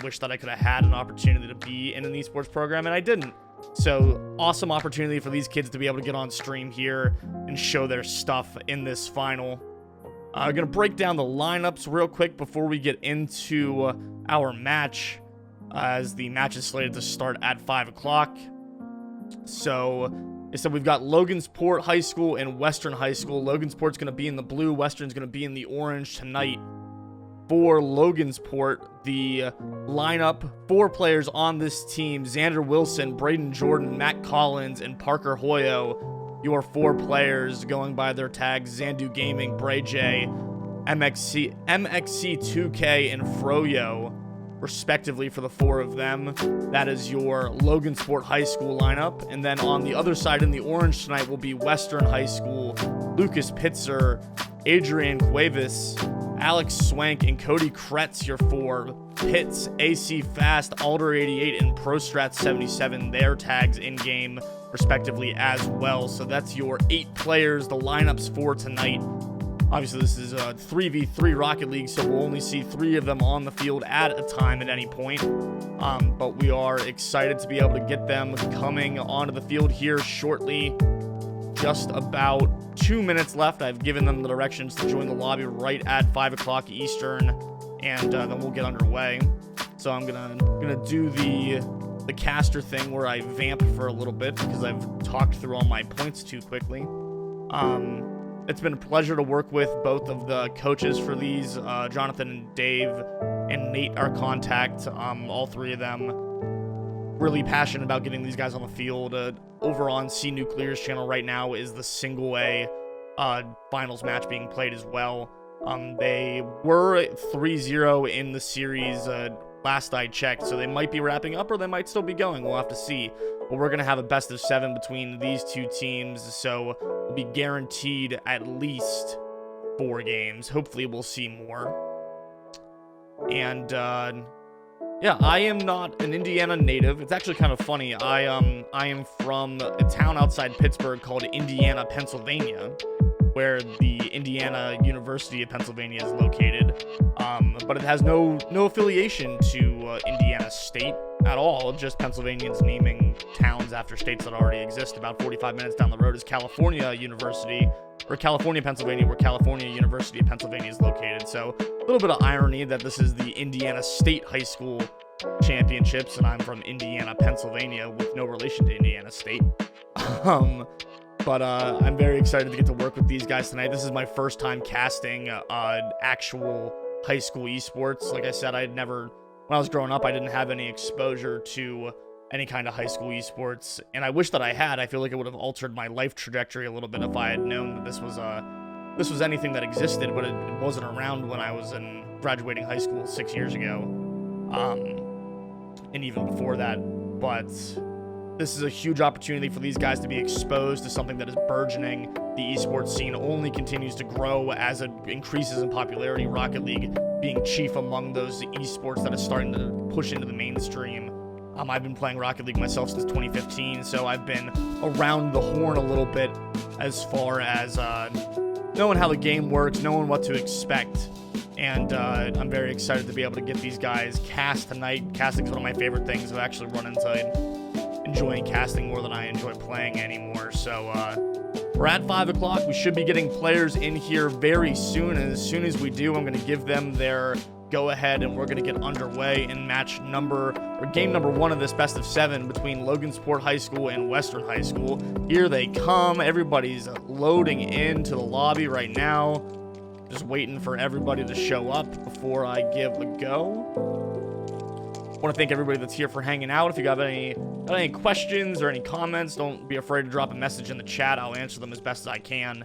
wish that I could have had an opportunity to be in an esports program, and I didn't. So awesome opportunity for these kids to be able to get on stream here and show their stuff in this final. I'm going to break down the lineups real quick before we get into our match, as the match is slated to start at 5 o'clock. So we've got Logansport High School and Western High School. Logansport's going to be in the blue. Western's going to be in the orange tonight. For Logansport, the lineup, 4 players on this team: Xander Wilson, Braden Jordan, Matt Collins, and Parker Hoyo. Your 4 players going by their tags: Xandu Gaming, Bray J, MXC2K, and Froyo, respectively, for the 4 of them. That is your Logansport High School lineup. And then on the other side in the orange tonight will be Western High School: Lucas Pitzer, Adrian Cuevas, Alex Swank, and Cody Kretz, your 4. Pitts, AC Fast, Alder 88, and ProStrat 77, their tags in game respectively as well. So that's your 8 players, the lineups for tonight. Obviously, this is a 3v3 Rocket League, so we'll only see 3 of them on the field at a time at any point. But we are excited to be able to get them coming onto the field here shortly. Just about 2 minutes left. I've given them the directions to join the lobby right at 5 o'clock Eastern, and then we'll get underway. So I'm gonna do the caster thing where I vamp for a little bit because I've talked through all my points too quickly. It's been a pleasure to work with both of the coaches for these. Jonathan and Dave and Nate are contact. All 3 of them really passionate about getting these guys on the field. Over on C Nuclear's channel right now is the single A finals match being played as well. They were 3-0 in the series last I checked, so they might be wrapping up or they might still be going. We'll have to see. But we're going to have a best of 7 between these 2 teams, so we'll be guaranteed at least 4 games. Hopefully we'll see more. And yeah, I am not an Indiana native. It's actually kind of funny. I am from a town outside Pittsburgh called Indiana, Pennsylvania, where the Indiana University of Pennsylvania is located. But it has no affiliation to Indiana State at all. Just Pennsylvanians naming towns after states that already exist. About 45 minutes down the road is California University, or California, Pennsylvania, where California University of Pennsylvania is located. So a little bit of irony that this is the Indiana State High School Championships, and I'm from Indiana, Pennsylvania, with no relation to Indiana State. But I'm very excited to get to work with these guys tonight. This is my first time casting actual high school esports. Like I said, when I was growing up, I didn't have any exposure to any kind of high school esports, and I wish that I had. I feel like it would have altered my life trajectory a little bit if I had known that this was anything that existed, but it wasn't around when I was in graduating high school 6 years ago, and even before that. But this is a huge opportunity for these guys to be exposed to something that is burgeoning. The esports scene only continues to grow as it increases in popularity. Rocket League being chief among those esports that is starting to push into the mainstream. I've been playing Rocket League myself since 2015, so I've been around the horn a little bit as far as knowing how the game works, knowing what to expect. And I'm very excited to be able to get these guys cast tonight. Casting's one of my favorite things. I've actually run into enjoying casting more than I enjoy playing anymore. So we're at 5 o'clock. We should be getting players in here very soon, and as soon as we do, I'm going to give them their go ahead, and we're going to get underway in game number 1 of this best of 7 between Logansport High School and Western High School. Here they come. Everybody's loading into the lobby right now. Just waiting for everybody to show up before I give the go. I want to thank everybody that's here for hanging out. If you got any questions or any comments, don't be afraid to drop a message in the chat. I'll answer them as best as I can.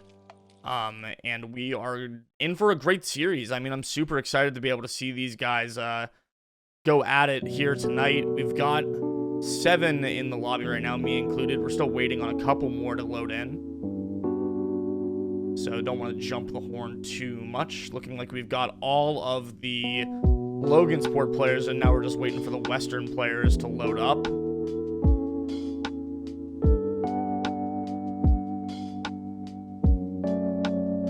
And we are in for a great series. I mean, I'm super excited to be able to see these guys go at it here tonight. We've got 7 in the lobby right now, me included. We're still waiting on a couple more to load in, so don't want to jump the horn too much. Looking like we've got all of the Logansport players, and now we're just waiting for the Western players to load up.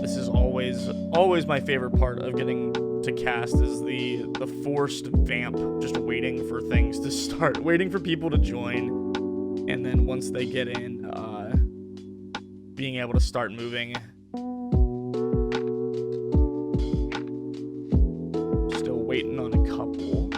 This is always my favorite part of getting to cast is the forced vamp, just waiting for things to start, waiting for people to join, and then once they get in, being able to start moving. Still waiting on a couple.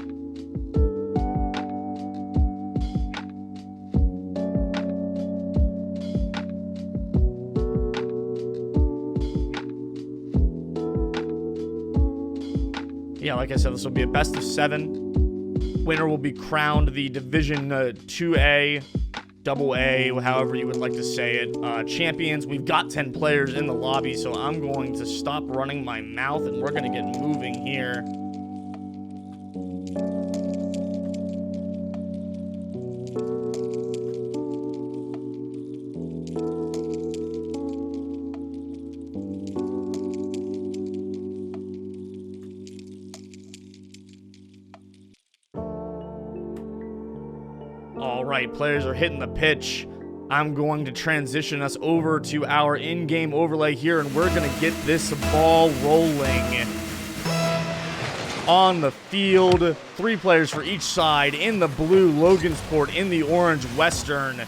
Yeah, like I said, this will be a best of 7. Winner will be crowned the Division 2A, Double A, however you would like to say it, champions. We've got 10 players in the lobby, so I'm going to stop running my mouth, and we're going to get moving here. All right, players are hitting the pitch. I'm going to transition us over to our in-game overlay here, and we're going to get this ball rolling. On the field, 3 players for each side. In the blue, Logansport. In the orange, Western.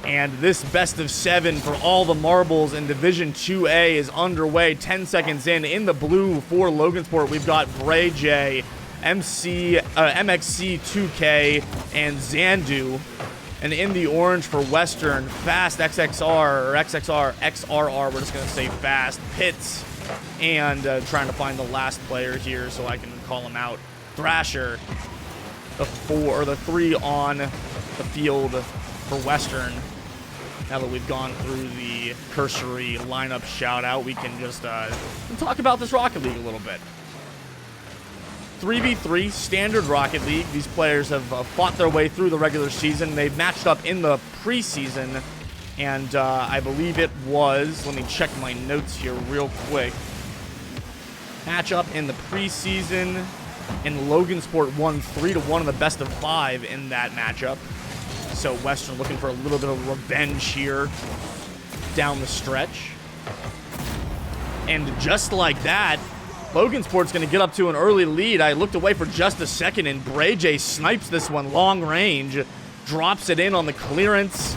And this best of 7 for all the marbles in Division 2A is underway. 10 seconds in. In the blue for Logansport, we've got Bray J, MXC 2K, and Zandu. And in the orange for Western, Fast XXR, or XRR, we're just going to say Fast, Pitts, and trying to find the last player here so I can call him out. Thrasher, the 3 on the field for Western. Now that we've gone through the cursory lineup shout out, we can just talk about this Rocket League a little bit. 3v3 standard Rocket League. These players have fought their way through the regular season. They've matched up in the preseason, and I believe it was, let me check my notes here real quick. Match up in the preseason, and Logansport won 3-1 in the best of 5 in that matchup. So Western looking for a little bit of revenge here down the stretch. And just like that, Logansport's going to get up to an early lead. I looked away for just a second, and Bray J snipes this one long range. Drops it in on the clearance.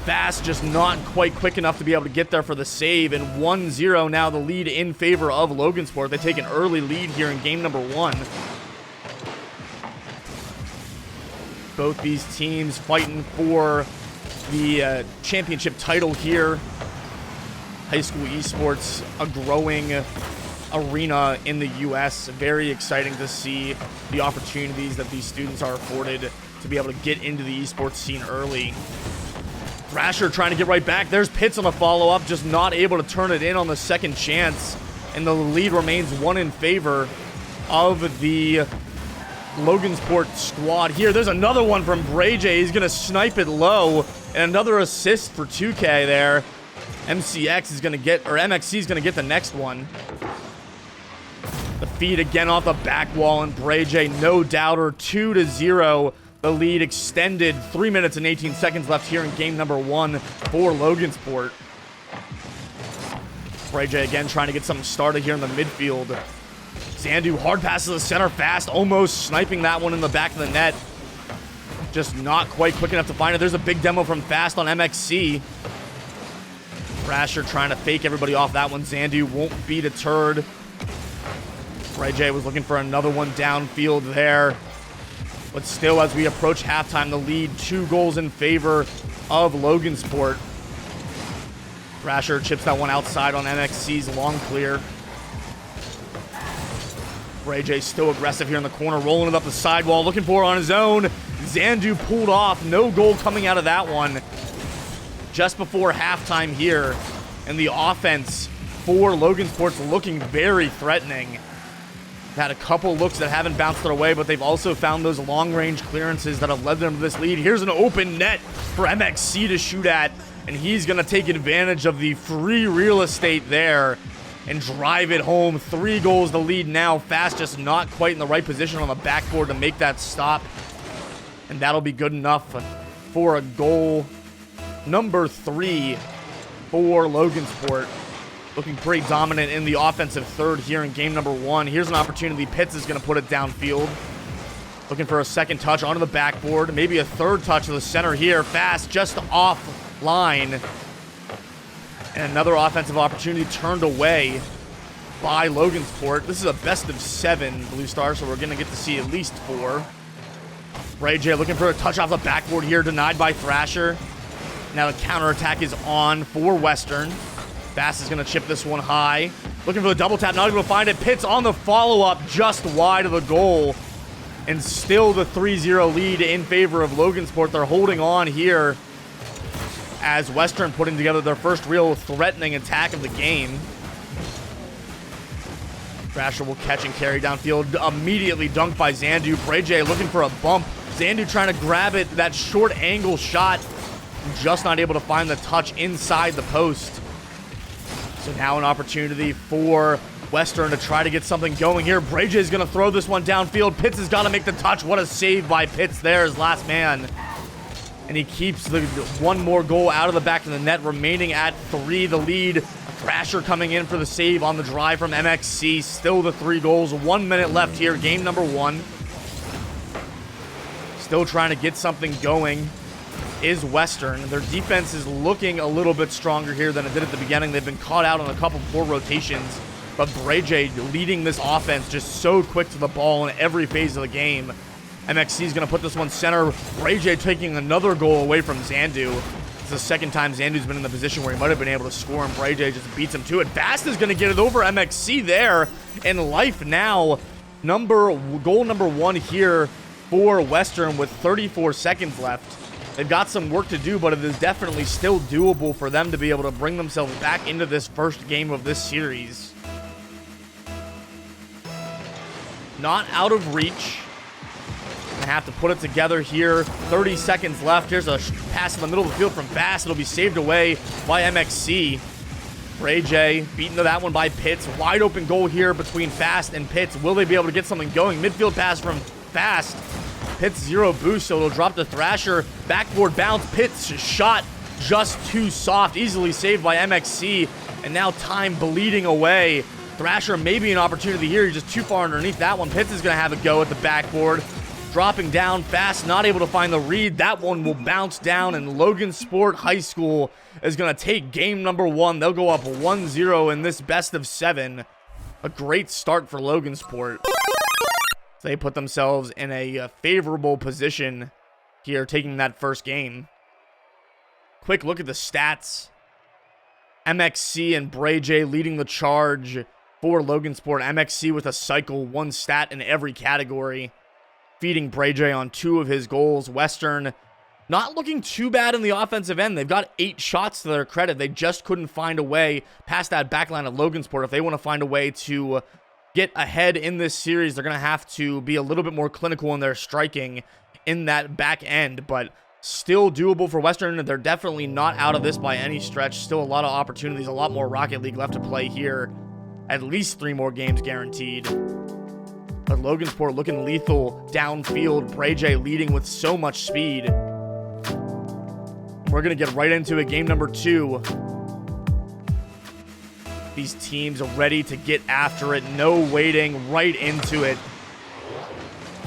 Fast, just not quite quick enough to be able to get there for the save. And 1-0 now the lead in favor of Logansport. They take an early lead here in game number 1. Both these teams fighting for the championship title here. High school esports, a growing arena in the U.S. Very exciting to see the opportunities that these students are afforded to be able to get into the esports scene early. Thrasher trying to get right back. There's Pitts on the follow-up, just not able to turn it in on the second chance. And the lead remains 1 in favor of the Logansport squad here. There's another one from Bray J. He's going to snipe it low. And another assist for 2K there. MXC is going to get the next one. The feed again off the back wall, and Bray J, no doubter, 2-0. The lead extended. 3 minutes and 18 seconds left here in game number 1 for Logansport. Bray J again trying to get something started here in the midfield. Zandu hard pass to the center, Fast, almost sniping that one in the back of the net. Just not quite quick enough to find it. There's a big demo from Fast on MXC. Thrasher trying to fake everybody off that one. Zandu won't be deterred. Bray J was looking for another one downfield there. But still, as we approach halftime, the lead 2 goals in favor of Logansport. Thrasher chips that one outside on MXC's long clear. Bray J still aggressive here in the corner, rolling it up the sidewall, looking for it on his own. Zandu pulled off. No goal coming out of that one. Just before halftime here. And the offense for Logansport's looking very threatening. Had a couple looks that haven't bounced their way, but they've also found those long-range clearances that have led them to this lead. Here's an open net for MXC to shoot at, and he's going to take advantage of the free real estate there and drive it home. 3 goals the lead now. Fast just not quite in the right position on the backboard to make that stop, and that'll be good enough for a goal number 3 for Logansport. looking pretty dominant in the offensive third here in game number 1. Here's an opportunity. Pitts is going to put it downfield. Looking for a second touch onto the backboard. Maybe a third touch to the center here. Fast, just offline. And another offensive opportunity turned away by Logansport. This is a best of 7 Blue Stars, so we're going to get to see at least 4. Ray J looking for a touch off the backboard here, denied by Thrasher. Now the counterattack is on for Western. Bass is going to chip this one high. Looking for the double tap, not able to find it. Pitts on the follow-up, just wide of the goal. And still the 3-0 lead in favor of Logansport. They're holding on here as Western putting together their first real threatening attack of the game. Thrasher will catch and carry downfield. Immediately dunked by Zandu. Bray J looking for a bump. Zandu trying to grab it. That short angle shot. Just not able to find the touch inside the post. So now an opportunity for Western to try to get something going here. Bray J is going to throw this one downfield. Pitts has got to make the touch. What a save by Pitts there, his last man. And he keeps the one more goal out of the back of the net, remaining at 3. The lead. Thrasher coming in for the save on the drive from MXC. Still the 3 goals. 1 minute left here. Game number 1. Still trying to get something going is Western. Their defense is looking a little bit stronger here than it did at the beginning. They've been caught out on a couple poor rotations. But Bray J leading this offense just so quick to the ball in every phase of the game. MXC is going to put this one center. Bray J taking another goal away from Zandu. It's the second time Zandu's been in the position where he might have been able to score, and Bray J just beats him to it. Bast is going to get it over MXC there. And life now, goal number 1 here for Western with 34 seconds left. They've got some work to do, but it is definitely still doable for them to be able to bring themselves back into this first game of this series. Not out of reach. Gonna have to put it together here. 30 seconds left. Here's a pass in the middle of the field from Bass. It'll be saved away by MXC. Ray J beaten to that one by Pitts. Wide open goal here between Fast and Pitts. Will they be able to get something going? Midfield pass from Fast. Pitts 0 boost, so it'll drop to Thrasher. Backboard bounce. Pitts shot just too soft. Easily saved by MXC. And now time bleeding away. Thrasher maybe an opportunity here. He's just too far underneath that one. Pitts is going to have a go at the backboard. Dropping down Fast, not able to find the read. That one will bounce down, and Logansport High School is going to take game number 1. They'll go up 1-0 in this best of 7. A great start for Logansport. They put themselves in a favorable position here, taking that first game. Quick look at the stats. MXC and Bray J leading the charge for Logansport. MXC with a cycle, 1 stat in every category, feeding Bray J on 2 of his goals. Western not looking too bad in the offensive end. They've got 8 shots to their credit. They just couldn't find a way past that backline of Logansport. If they want to find a way to get ahead in this series, they're going to have to be a little bit more clinical in their striking in that back end, but still doable for Western. They're definitely not out of this by any stretch. Still a lot of opportunities, a lot more Rocket League left to play here. At least 3 more games guaranteed. But Logansport looking lethal downfield. Bray J leading with so much speed. We're going to get right into it. Game number 2. These teams are ready to get after it. No waiting, right into it.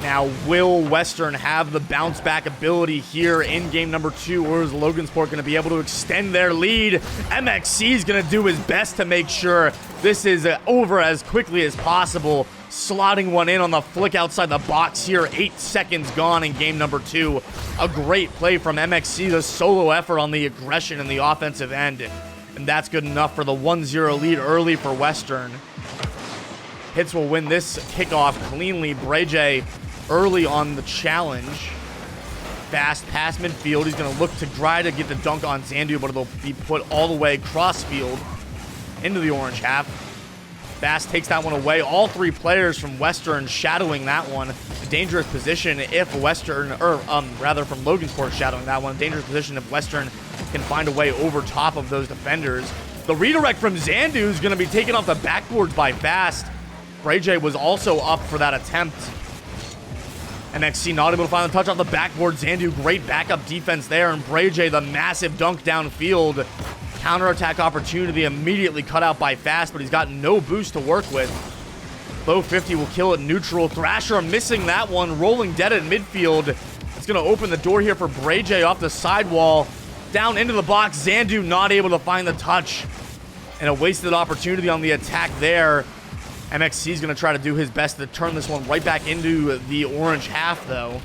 Now, will Western have the bounce back ability here in game number 2, or is Logansport going to be able to extend their lead? MXC is going to do his best to make sure this is over as quickly as possible. Slotting one in on the flick outside the box here. 8 seconds gone in game number 2. A great play from MXC, the solo effort on the aggression in the offensive end. And that's good enough for the 1-0 lead early for Western. Hits will win this kickoff cleanly. Bray J early on the challenge. Fast pass midfield. He's going to look to try to get the dunk on Zandu, but it'll be put all the way cross field into the orange half. Fast takes that one away. All 3 players from Western shadowing that one. A dangerous position if Western, or rather from Logansport shadowing that one. Dangerous position if Western can find a way over top of those defenders. The redirect from Zandu is going to be taken off the backboards by Fast. Bray J was also up for that attempt. MXC not able to find the touch off the backboard. Zandu, great backup defense there. And Bray J, the massive dunk downfield. counterattack opportunity immediately cut out by Fast, but he's got no boost to work with. Low 50 will kill it neutral. Thrasher missing that one, rolling dead at midfield. It's going to open the door here for Brayjay off the sidewall. Down into the box, Zandu not able to find the touch. And a wasted opportunity on the attack there. MXC is going to try to do his best to turn this one right back into the orange half, though.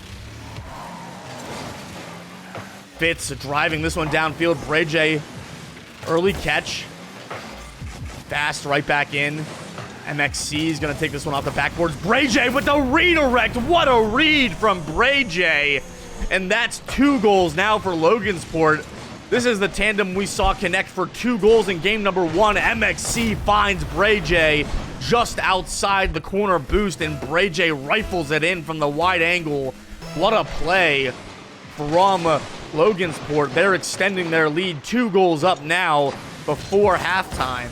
Fitz driving this one downfield. Brayjay, early catch. Fast right back in. MXC is going to take this one off the backboards. Brayjay with the redirect. What a read from Brayjay. And that's 2 goals now for Logansport. This is the tandem we saw connect for 2 goals in game number 1. MXC finds Brayjay just outside the corner boost, and Brayjay rifles it in from the wide angle. What a play from Logansport. They're extending their lead 2 goals up now before halftime.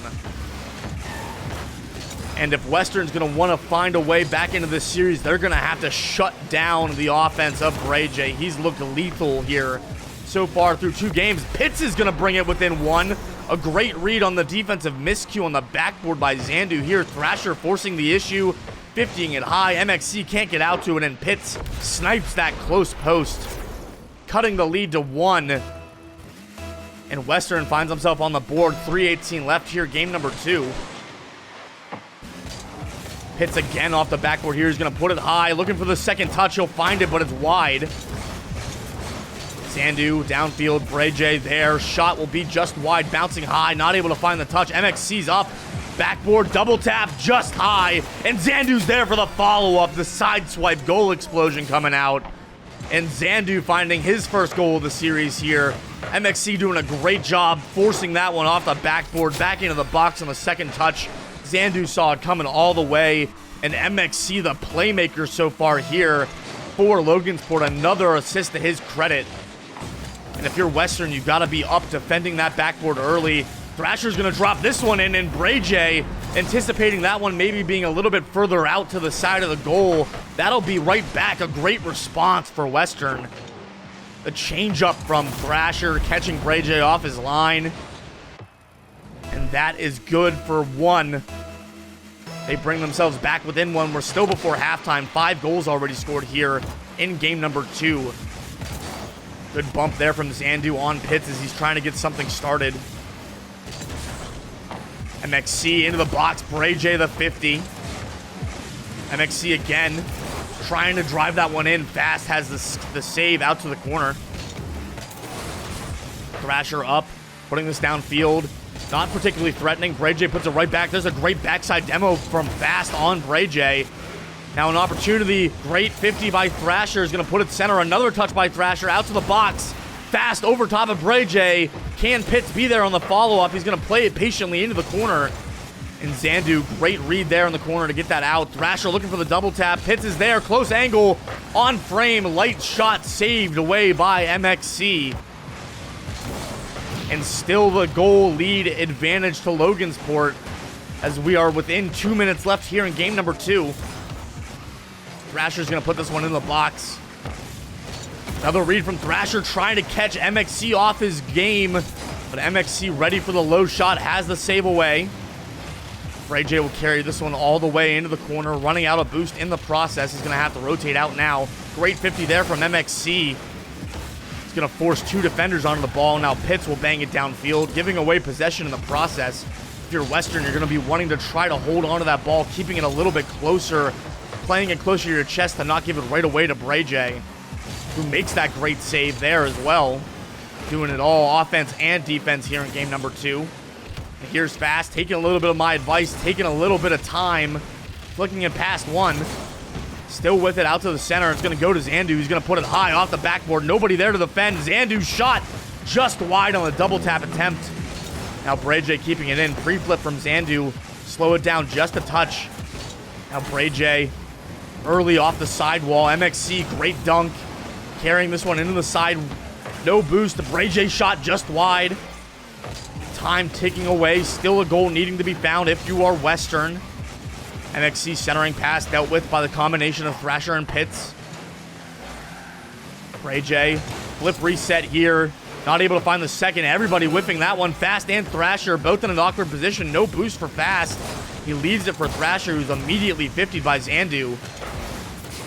And if Western's going to want to find a way back into this series, they're going to have to shut down the offense of Brayjay. He's looked lethal here so far through 2 games. Pitts is going to bring it within 1. A great read on the defensive miscue on the backboard by Zandu here. Thrasher forcing the issue, 50ing it high. MXC can't get out to it, and Pitts snipes that close post, cutting the lead to 1. And Western finds himself on the board. 3:18 left here, game number 2. Pitts again off the backboard here. He's going to put it high, looking for the second touch. He'll find it, but it's wide. Zandu downfield, Brayjay there. Shot will be just wide, bouncing high, not able to find the touch. MXC's up, backboard, double tap, just high. And Zandu's there for the follow-up. The side swipe goal explosion coming out. And Zandu finding his first goal of the series here. MXC doing a great job forcing that one off the backboard, back into the box on the second touch. Zandu saw it coming all the way. And MXC, the playmaker so far here for Logansport. Another assist to his credit. And if you're Western, you've got to be up defending that backboard early. Thrasher's going to drop this one in, and Brayjay, anticipating that one maybe being a little bit further out to the side of the goal. That'll be right back. A great response for Western. The changeup from Thrasher, catching Brayjay off his line. And that is good for 1. They bring themselves back within 1. We're still before halftime. 5 goals already scored here in game number 2. Good bump there from Zandu on Pitts as he's trying to get something started. MXC into the box. Brayjay the 50. MXC again trying to drive that one in. Fast has the save out to the corner. Thrasher up, putting this downfield. Not particularly threatening. Brayjay puts it right back. There's a great backside demo from Fast on Brayjay. Now an opportunity, great 50 by Thrasher is going to put it center. Another touch by Thrasher out to the box. Fast over top of Brayjay. Can Pitts be there on the follow-up? He's going to play it patiently into the corner. And Zandu, great read there in the corner to get that out. Thrasher looking for the double tap. Pitts is there, close angle, on frame. Light shot saved away by MXC. And still the goal lead advantage to Logansport as we are within 2 minutes left here in game number 2. Thrasher's going to put this one in the box. Another read from Thrasher trying to catch MXC off his game. But MXC ready for the low shot, has the save away. Brayjay will carry this one all the way into the corner, running out of boost in the process. He's going to have to rotate out now. Great 50 there from MXC. He's going to force 2 defenders onto the ball. Now Pitts will bang it downfield, giving away possession in the process. If you're Western, you're going to be wanting to try to hold onto that ball, keeping it a little bit closer, playing it closer to your chest to not give it right away to Brayjay, who makes that great save there as well. Doing it all offense and defense here in game number 2. And here's Fast, taking a little bit of my advice, taking a little bit of time, flicking it past 1. Still with it out to the center. It's going to go to Zandu. He's going to put it high off the backboard. Nobody there to defend. Zandu's shot just wide on the double tap attempt. Now Brayjay keeping it in. Pre-flip from Zandu. Slow it down just a touch. Now Brayjay early off the sidewall. MXC, great dunk. Carrying this one into the side. No boost. The Brayjay shot just wide. Time ticking away. Still a goal needing to be found if you are Western. MXC centering pass dealt with by the combination of Thrasher and Pitts. Brayjay, flip reset here. Not able to find the second. Everybody whiffing that one. Fast and Thrasher both in an awkward position. No boost for Fast. He leaves it for Thrasher, who's immediately 50'd by Zandu.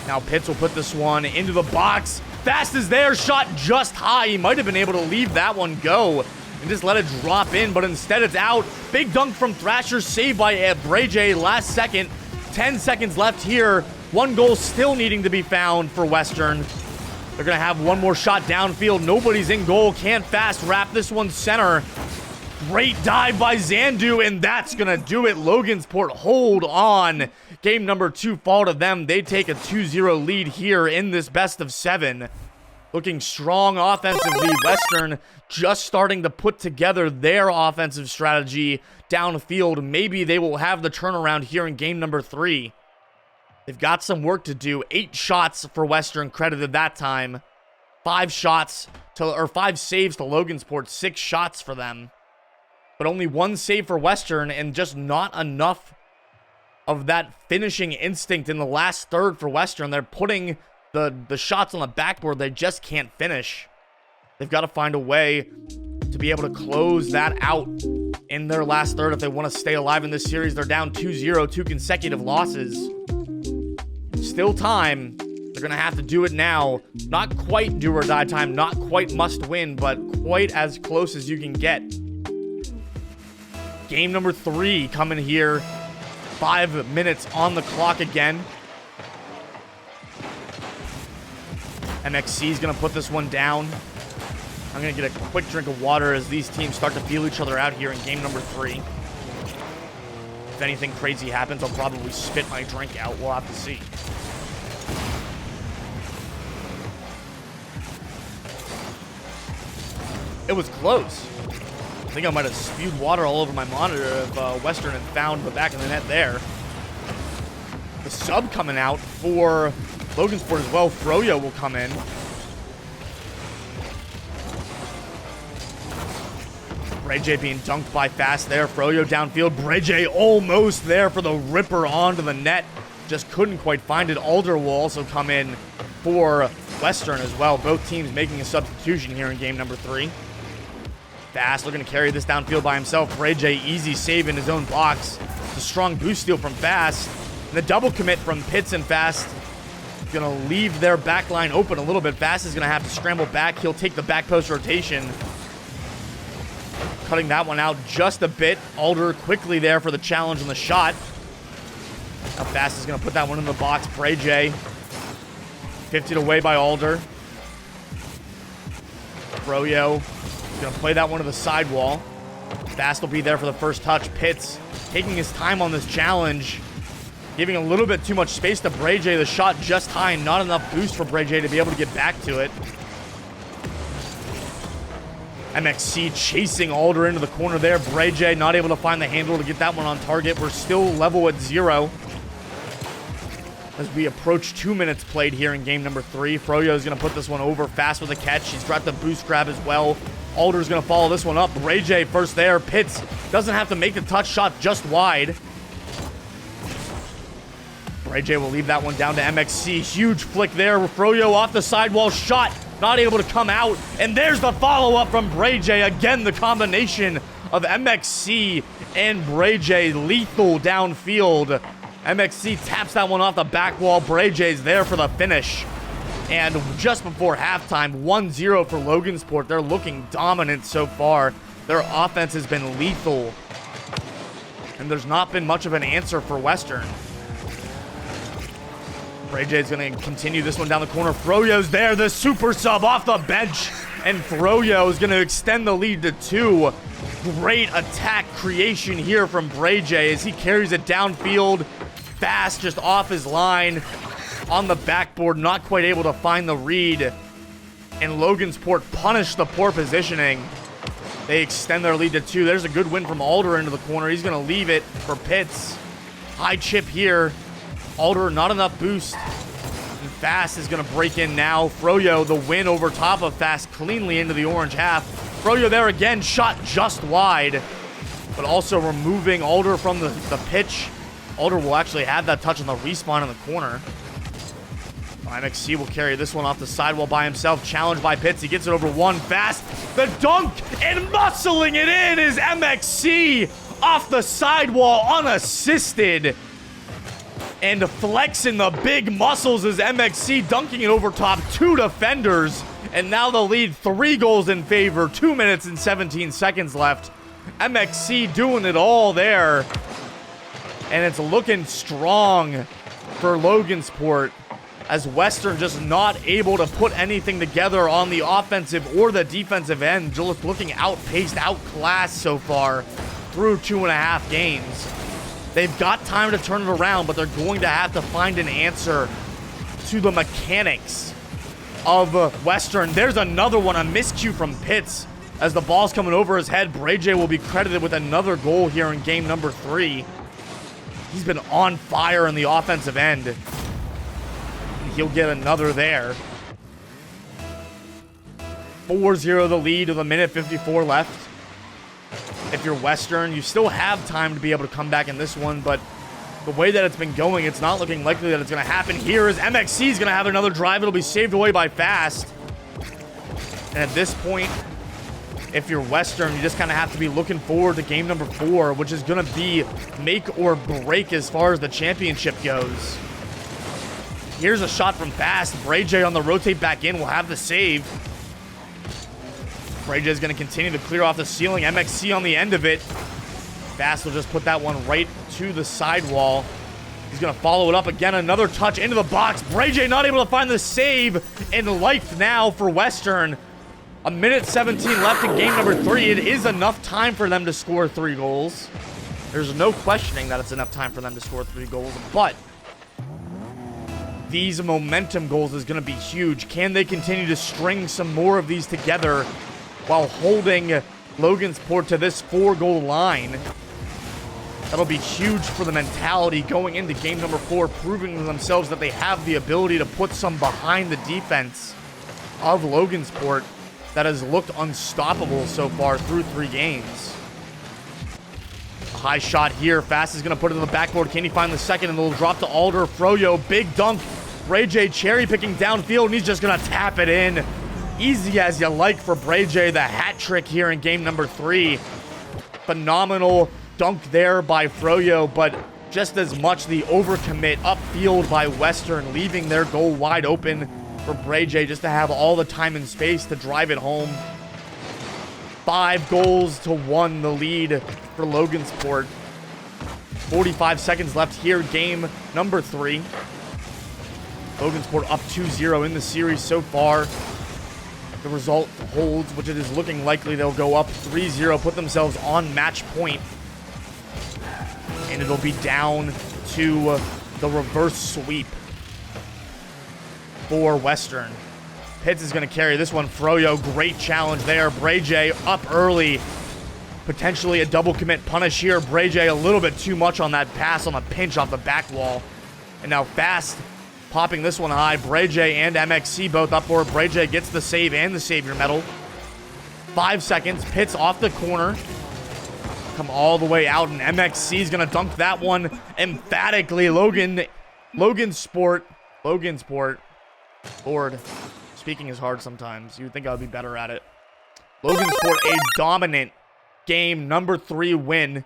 Now Pitts will put this one into the box. Fast is there. Shot just high. He might have been able to leave that one go and just let it drop in, but instead it's out. Big dunk from Thrasher, saved by Bray J last second. 10 seconds left here. One goal still needing to be found for Western. They're going to have one more shot downfield. Nobody's in goal. Can't Fast wrap this one center. Great dive by Zandu, and that's going to do it. Logansport hold on. Game number 2 fall to them. They take a 2-0 lead here in this best of 7. Looking strong offensively. Western just starting to put together their offensive strategy downfield. Maybe they will have the turnaround here in game number 3. They've got some work to do. 8 shots for Western credited that time. 5 saves to Logansport. 6 shots for them. But only 1 save for Western, and just not enough of that finishing instinct in the last third for Western. They're putting the shots on the backboard. They just can't finish. They've got to find a way to be able to close that out in their last third if they want to stay alive in this series. They're down 2-0, 2 consecutive losses. Still time. They're going to have to do it now. Not quite do or die time, not quite must win, but quite as close as you can get. Game number 3 coming here. 5 minutes on the clock again. MXC is going to put this one down. I'm going to get a quick drink of water as these teams start to feel each other out here in game number 3. If anything crazy happens, I'll probably spit my drink out. We'll have to see. It was close. I think I might have spewed water all over my monitor if Western had found the back of the net there. The sub coming out for Logansport as well. Froyo will come in. Bray J being dunked by Fast there. Froyo downfield. Bray J almost there for the ripper onto the net. Just couldn't quite find it. Alder will also come in for Western as well. Both teams making a substitution here in game number 3. Fast looking to carry this downfield by himself. Bray J easy save in his own box. It's a strong boost steal from Fast. And the double commit from Pitts and Fast is going to leave their back line open a little bit. Fast is going to have to scramble back. He'll take the back post rotation. Cutting that one out just a bit. Alder quickly there for the challenge on the shot. Now Fast is going to put that one in the box. Bray J 50'd away by Alder. Froyo going to play that one to the sidewall. Fast will be there for the first touch. Pitts taking his time on this challenge. Giving a little bit too much space to Bray J. The shot just high and not enough boost for Bray J to be able to get back to it. MXC chasing Alder into the corner there. Bray J not able to find the handle to get that one on target. We're still level at 0. As we approach 2 minutes played here in game number 3. Froyo is going to put this one over. Fast with a catch. He's got the boost grab as well. Alder's going to follow this one up. Bray J first there. Pitts doesn't have to make the touch shot, just wide. Bray J will leave that one down to MXC. Huge flick there. Froyo off the sidewall. Shot not able to come out. And there's the follow-up from Bray J. Again, the combination of MXC and Bray J. Lethal downfield. MXC taps that one off the back wall. Bray J's there for the finish. And just before halftime, 1-0 for Logansport. They're looking dominant so far. Their offense has been lethal. And there's not been much of an answer for Western. Bray J's going to continue this one down the corner. Froyo's there, the super sub off the bench. And Froyo is going to extend the lead to 2. Great attack creation here from Bray J as he carries it downfield. Fast, just off his line. On the backboard, not quite able to find the read. And Logansport punish the poor positioning. They extend their lead to 2. There's a good win from Alder into the corner. He's going to leave it for Pitts. High chip here. Alder, not enough boost. And Fast is going to break in now. Froyo, the win over top of Fast, cleanly into the orange half. Froyo there again, shot just wide. But also removing Alder from the pitch. Alder will actually have that touch on the respawn in the corner. IMXC will carry this one off the sidewall by himself. Challenged by Pitts. He gets it over one fast. The dunk and muscling it in is MXC off the sidewall unassisted. And flexing the big muscles is MXC, dunking it over top 2 defenders. And now the lead 3 goals in favor. 2 minutes and 17 seconds left. MXC doing it all there. And it's looking strong for Logansport, as Western just not able to put anything together on the offensive or the defensive end. Just looking outpaced, outclassed so far through 2.5 games. They've got time to turn it around, but they're going to have to find an answer to the mechanics of Western. There's another one, a miscue from Pitts. As the ball's coming over his head, Bray will be credited with another goal here in game number 3. He's been on fire in the offensive end. And he'll get another there. 4-0 the lead with 1:54 left. If you're Western, you still have time to be able to come back in this one, but the way that it's been going, it's not looking likely that it's going to happen here, as MXC is going to have another drive. It'll be saved away by Fast. And at this point, if you're Western, you just kind of have to be looking forward to game number 4, which is going to be make or break as far as the championship goes. Here's a shot from Fast. Bray on the rotate back in will have the save. Bray is going to continue to clear off the ceiling. MXC on the end of it. Fast will just put that one right to the sidewall. He's going to follow it up again. Another touch into the box. Bray not able to find the save. And life now for Western. 1:17 left in game number 3. It is enough time for them to score 3 goals. There's no questioning that it's enough time for them to score 3 goals. But these momentum goals is going to be huge. Can they continue to string some more of these together while holding Logansport to this 4-goal line? That'll be huge for the mentality going into game number 4, proving to themselves that they have the ability to put some behind the defense of Logansport that has looked unstoppable so far through 3 games. A high shot here. Fast is going to put it in the backboard. Can he find the second? And it'll drop to Alder. Froyo, big dunk. Bray cherry picking downfield, and he's just going to tap it in. Easy as you like for Bray, the hat trick here in game number 3. Phenomenal dunk there by Froyo, but just as much the overcommit upfield by Western, leaving their goal wide open for Bray just to have all the time and space to drive it home. 5-1 the lead for Logansport. 45 seconds left here, game number 3. Logansport up 2-0 in the series so far. The result holds, which it is looking likely they'll go up 3-0, put themselves on match point. And it'll be down to the reverse sweep for Western. Pitts is going to carry this one. Froyo, great challenge there. Bray up early. Potentially a double commit punish here. Bray a little bit too much on that pass on a pinch off the back wall. And now Fast popping this one high. Bray and MXC both up for it. Bray gets the save and the savior medal. 5 seconds. Pitts off the corner. Come all the way out, and MXC is going to dunk that one emphatically. Logansport. Lord, speaking is hard sometimes. You would think I would be better at it. Logansport, a dominant game number 3 win.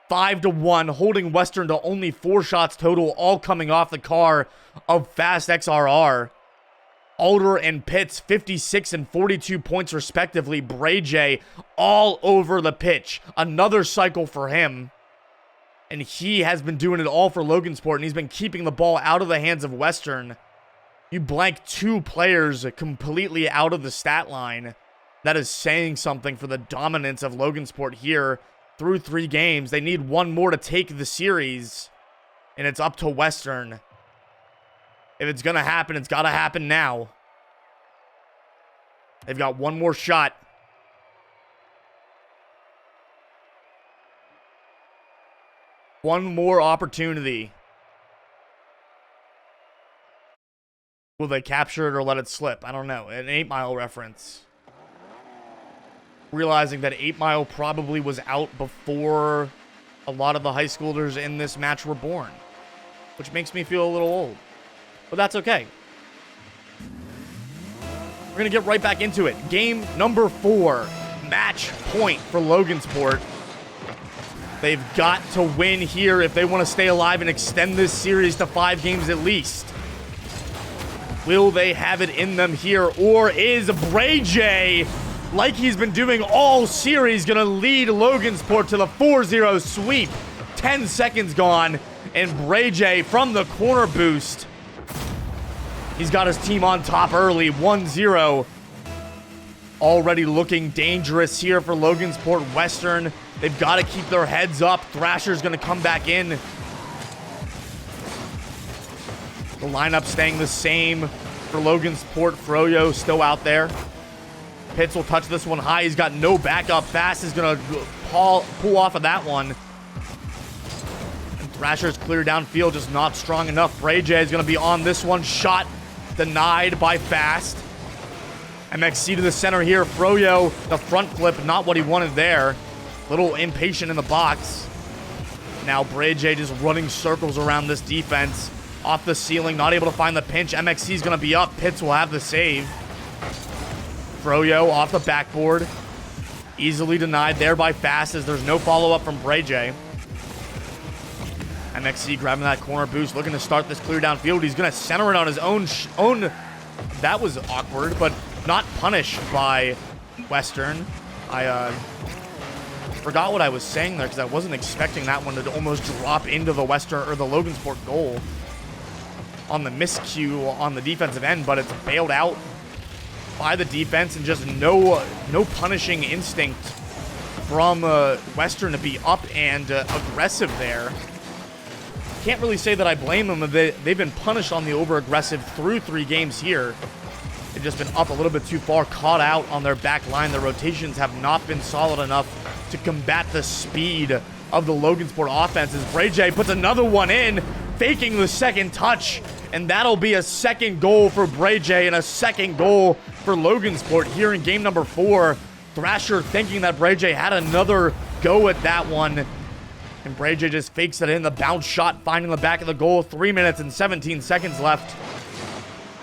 5-1, holding Western to only 4 shots total, all coming off the car of Fast XRR. Alder and Pitts, 56 and 42 points respectively. Bray all over the pitch. Another cycle for him. And he has been doing it all for Logansport, and he's been keeping the ball out of the hands of Western. You blank 2 players completely out of the stat line. That is saying something for the dominance of Logansport here through 3 games. They need 1 more to take the series, and it's up to Western. If it's going to happen, it's got to happen now. They've got 1 more shot. One more opportunity. Will they capture it or let it slip? I don't know. An 8 Mile reference. Realizing that 8 Mile probably was out before a lot of the high schoolers in this match were born. Which makes me feel a little old. But that's okay. going to get right back into it. Game number 4, match point for Logansport. They've got to win here if they want to stay alive and extend this series to 5 games at least. Will they have it in them here, or is Bray J, like he's been doing all series, going to lead Logansport to the 4-0 sweep? 10 seconds gone, and Bray J from the corner boost. He's got his team on top early, 1-0. Already looking dangerous here for Logansport Western. They've got to keep their heads up. Thrasher's going to come back in. The lineup staying the same for Logansport. Froyo still out there. Pitts will touch this one high. He's got no backup. Fast is going to pull off of that one. And Thrasher's clear downfield, just not strong enough. Bray J is going to be on this one. Shot denied by Fast. MXC to the center here. Froyo, the front flip, not what he wanted there. Little impatient in the box. Now Bray J just running circles around this defense. Off the ceiling, not able to find the pinch. MXC is going to be up. Pitts will have the save. Froyo off the backboard. Easily denied there by Fast as there's no follow-up from Bray J. MXC grabbing that corner boost, looking to start this clear downfield. He's going to center it on his own. That was awkward, but not punished by Western. I forgot what I was saying there because I wasn't expecting that one to almost drop into the Western or the Logansport goal on the miscue on the defensive end, but it's bailed out by the defense and just no punishing instinct from Western to be up and aggressive there. Can't really say that I blame them. They've been punished on the over-aggressive through 3 games here. They've just been up a little bit too far, caught out on their back line. Their rotations have not been solid enough to combat the speed of the Logansport offense. As Bray J puts another one in, faking the second touch, and that'll be a second goal for Bray J and a second goal for Logansport here in game number 4. Thrasher thinking that Bray J had another go at that one, and Bray J just fakes it in. The bounce shot finding the back of the goal. 3 minutes and 17 seconds left.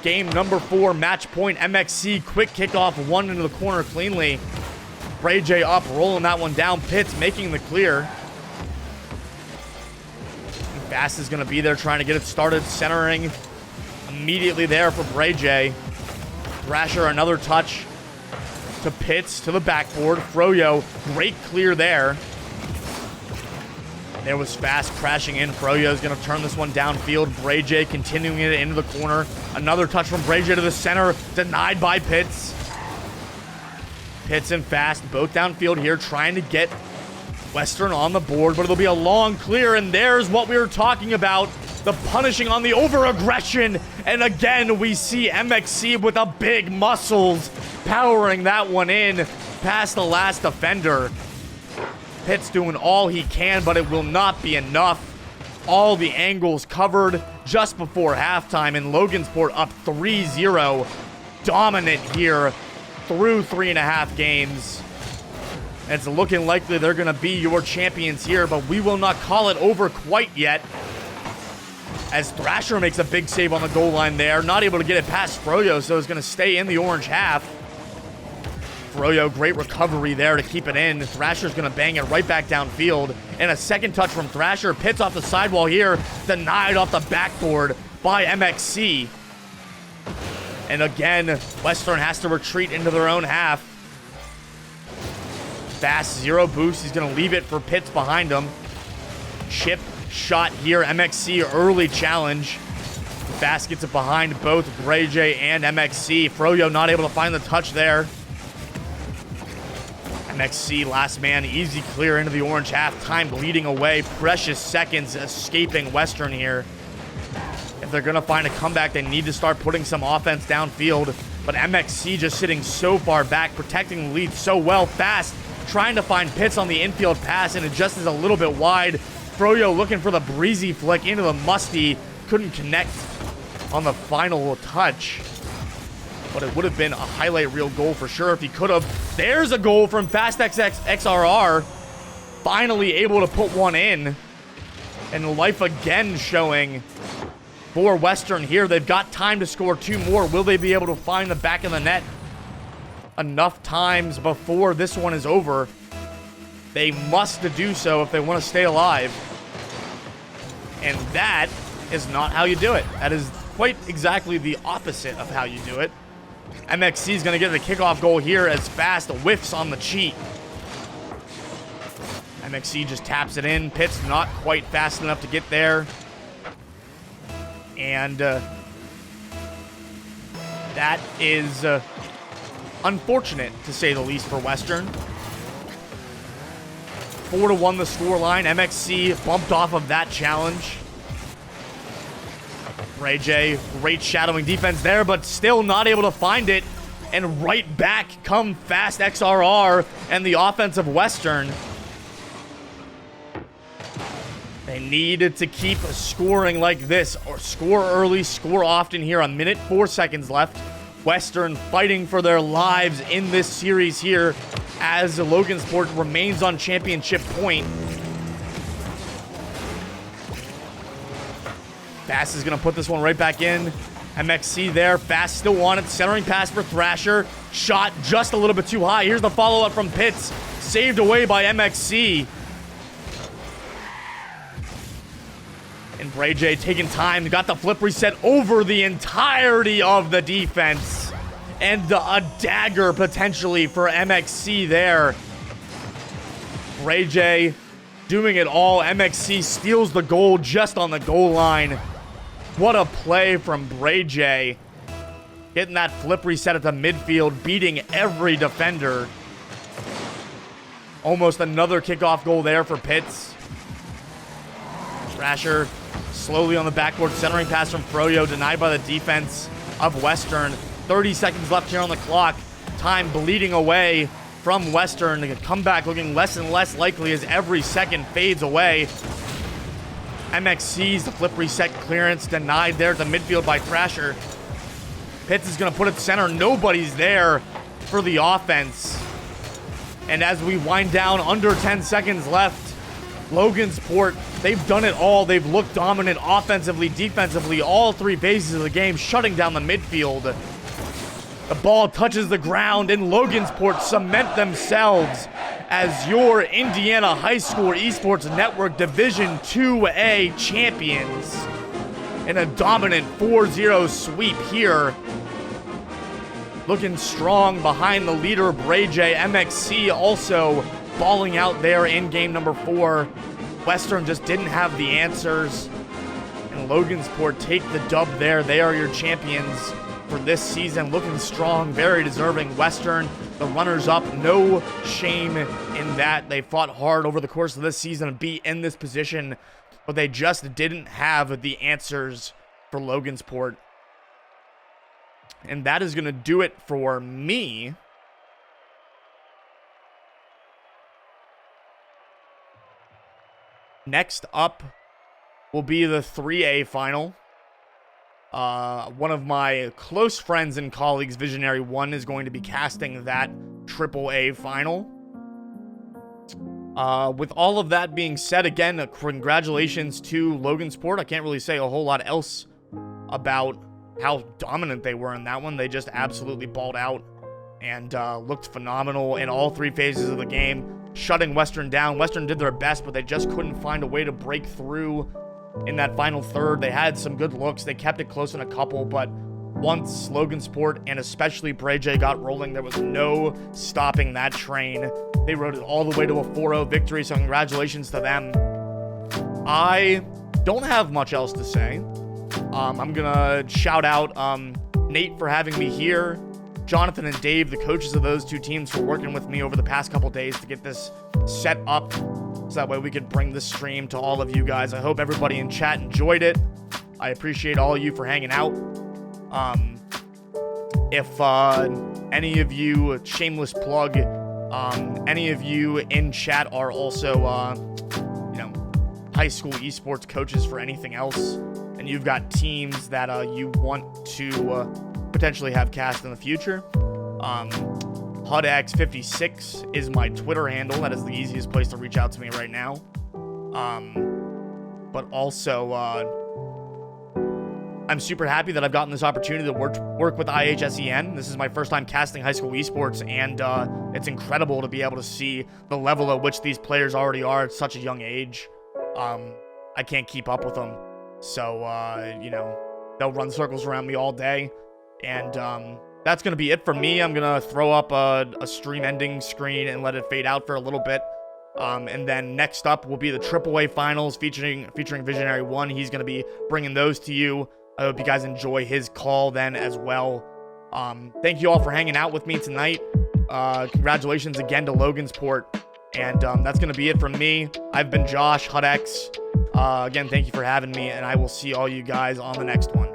Game number 4, match point. MXC, quick kickoff, one into the corner cleanly. Bray J up, rolling that one down. Pitts making the clear. And Fast is going to be there trying to get it started. Centering immediately there for Bray J. Thrasher, another touch to Pitts, to the backboard. Froyo, great clear there. There was Fast crashing in. Froyo is going to turn this one downfield. Bray J continuing it into the corner. Another touch from Bray J to the center. Denied by Pitts. Pitts and Fast both downfield here trying to get Western on the board, but it'll be a long clear, and there's what we were talking about. The punishing on the over-aggression, and again we see MXC with the big muscles powering that one in past the last defender. Pitts doing all he can, but it will not be enough. All the angles covered just before halftime, and Logansport up 3-0. Dominant here through 3.5 games. It's looking likely they're going to be your champions here, but we will not call it over quite yet. As Thrasher makes a big save on the goal line there. Not able to get it past Froyo, so it's going to stay in the orange half. Froyo, great recovery there to keep it in. Thrasher's going to bang it right back downfield. And a second touch from Thrasher. Pitts off the sidewall here. Denied off the backboard by MXC. And again, Western has to retreat into their own half. Fast, 0 boost. He's going to leave it for Pitts behind him. Chip shot here. MXC early challenge. Fast gets it behind both Bray J and MXC. Froyo not able to find the touch there. MXC, last man, easy clear into the orange half. Time bleeding away. Precious seconds escaping Western here. If they're going to find a comeback, they need to start putting some offense downfield. But MXC just sitting so far back, protecting the lead so well. Fast, trying to find Pitts on the infield pass, and it just is a little bit wide. Froyo looking for the breezy flick into the musty. Couldn't connect on the final touch. But it would have been a highlight reel goal for sure if he could have. There's a goal from Fast XRR. Finally able to put one in. And life again showing for Western here. They've got time to score 2 more. Will they be able to find the back of the net enough times before this one is over. They must do so if they want to stay alive. And that is not how you do it. That is quite exactly the opposite of how you do it. MXC is going to get the kickoff goal here as Fast whiffs on the cheat. MXC just taps it in. Pitt's not quite fast enough to get there. And that is unfortunate, to say the least, for Western. 4-1 the scoreline. MXC bumped off of that challenge. Ray J, great shadowing defense there, but still not able to find it. And right back come Fast XRR and the offense of Western. They needed to keep scoring like this, or score early, score often here. A minute, 4 seconds left. Western fighting for their lives in this series here as Logansport remains on championship point. Fast is going to put this one right back in. MXC there. Fast still on it. Centering pass for Thrasher. Shot just a little bit too high. Here's the follow-up from Pitts. Saved away by MXC. And Bray J taking time. Got the flip reset over the entirety of the defense. And a dagger potentially for MXC there. Bray J doing it all. MXC steals the goal just on the goal line. What a play from Bray J. Getting that flip reset at the midfield, beating every defender. Almost another kickoff goal there for Pitts. Thrasher slowly on the backboard, centering pass from Froyo, denied by the defense of Western. 30 seconds left here on the clock. Time bleeding away from Western. The comeback looking less and less likely as every second fades away. MXC's the flip reset clearance denied there at the midfield by Thrasher. Pitts is going to put it center. Nobody's there for the offense. And as we wind down, under 10 seconds left, Logansport, they've done it all. They've looked dominant offensively, defensively, all three phases of the game, shutting down the midfield. The ball touches the ground, and Logansport cement themselves as your Indiana High School Esports Network Division 2A champions in a dominant 4-0 sweep here. Looking strong behind the leader, Bray J. MXC also balling out there in game number 4. Western just didn't have the answers. And Logansport take the dub there. They are your champions for this season. Looking strong, very deserving. Western, the runners-up, no shame in that. They fought hard over the course of this season to be in this position, but they just didn't have the answers for Logansport. And that is going to do it for me. Next up will be the 3A final. One of my close friends and colleagues, Visionary One, is going to be casting that AAA final. With all of that being said, again, congratulations to Logansport. I can't really say a whole lot else about how dominant they were in that one. They just absolutely balled out and looked phenomenal in all three phases of the game, shutting Western down. Western did their best, but they just couldn't find a way to break through in that final third. They had some good looks. They kept it close in a couple, but once Logansport and especially Bray J got rolling, there was no stopping that train. They rode it all the way to a 4-0 victory, so congratulations to them. I don't have much else to say. I'm gonna shout out Nate for having me here, Jonathan and Dave, the coaches of those two teams, for working with me over the past couple days to get this set up so that way we could bring this stream to all of you guys. I hope everybody in chat enjoyed it. I appreciate all of you for hanging out. If any of you, shameless plug, any of you in chat are also, high school esports coaches for anything else, and you've got teams that you want to potentially have cast in the future, HUDX56 is my Twitter handle. That is the easiest place to reach out to me right now. But also, I'm super happy that I've gotten this opportunity to work with IHSEN. This is my first time casting high school esports, and it's incredible to be able to see the level at which these players already are at such a young age. I can't keep up with them. So, you know, they'll run circles around me all day. And that's going to be it for me. I'm going to throw up a stream ending screen and let it fade out for a little bit. And then next up will be the AAA finals featuring Visionary 1. He's going to be bringing those to you. I hope you guys enjoy his call then as well. Thank you all for hanging out with me tonight. Congratulations again to Logansport. And that's going to be it from me. I've been Josh, HUDX. Again, thank you for having me, and I will see all you guys on the next one.